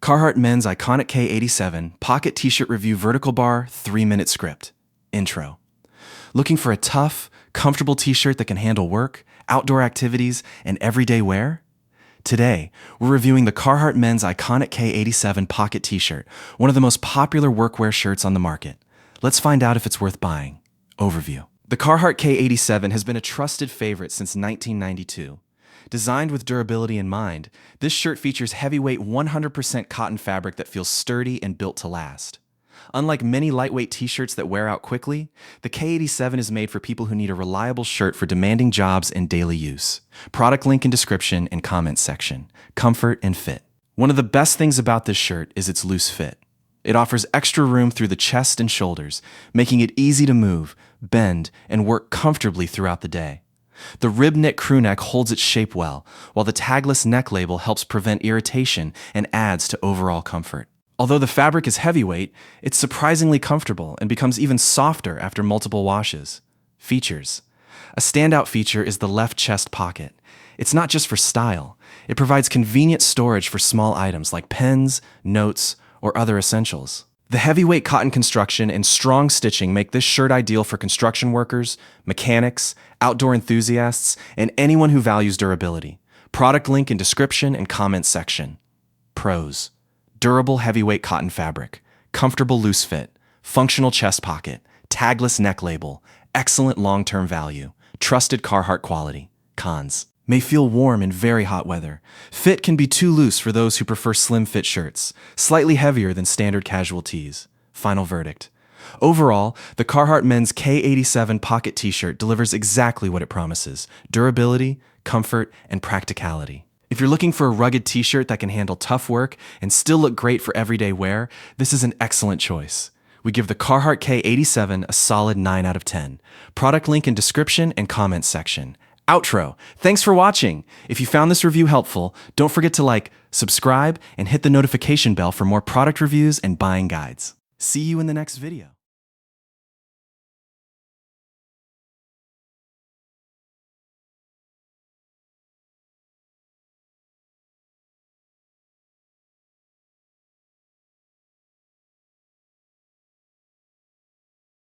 Carhartt Men's iconic K87 Pocket T-shirt review vertical bar 3-minute script. Intro. Looking for a tough, comfortable t-shirt that can handle work, outdoor activities, and everyday wear? Today, we're reviewing the Carhartt Men's iconic K87 Pocket T-shirt, one of the most popular workwear shirts on the market. Let's find out if it's worth buying. Overview. The Carhartt K87 has been a trusted favorite since 1992. Designed with durability in mind, this shirt features heavyweight 100% cotton fabric that feels sturdy and built to last. Unlike many lightweight t-shirts that wear out quickly, the K87 is made for people who need a reliable shirt for demanding jobs and daily use. Product link in description and comments section. Comfort and fit. One of the best things about this shirt is its loose fit. It offers extra room through the chest and shoulders, making it easy to move, bend, and work comfortably throughout the day. The rib knit crew neck holds its shape well, while the tagless neck label helps prevent irritation and adds to overall comfort. Although the fabric is heavyweight, it's surprisingly comfortable and becomes even softer after multiple washes. Features. A standout feature is the left chest pocket. It's not just for style. It provides convenient storage for small items like pens, notes, or other essentials. The heavyweight cotton construction and strong stitching make this shirt ideal for construction workers, mechanics, outdoor enthusiasts, and anyone who values durability. Product link in description and comments section. Pros. Durable heavyweight cotton fabric, comfortable loose fit, functional chest pocket, tagless neck label, excellent long-term value, trusted Carhartt quality. Cons. May feel warm in very hot weather. Fit can be too loose for those who prefer slim fit shirts, slightly heavier than standard casual tees. Final verdict. Overall, the Carhartt Men's K87 Pocket T-shirt delivers exactly what it promises: durability, comfort, and practicality. If you're looking for a rugged t-shirt that can handle tough work and still look great for everyday wear, this is an excellent choice. We give the Carhartt K87 a solid 9 out of 10. Product link in description and comments section. Outro. Thanks for watching. If you found this review helpful, don't forget to like, subscribe, and hit the notification bell for more product reviews and buying guides. See you in the next video.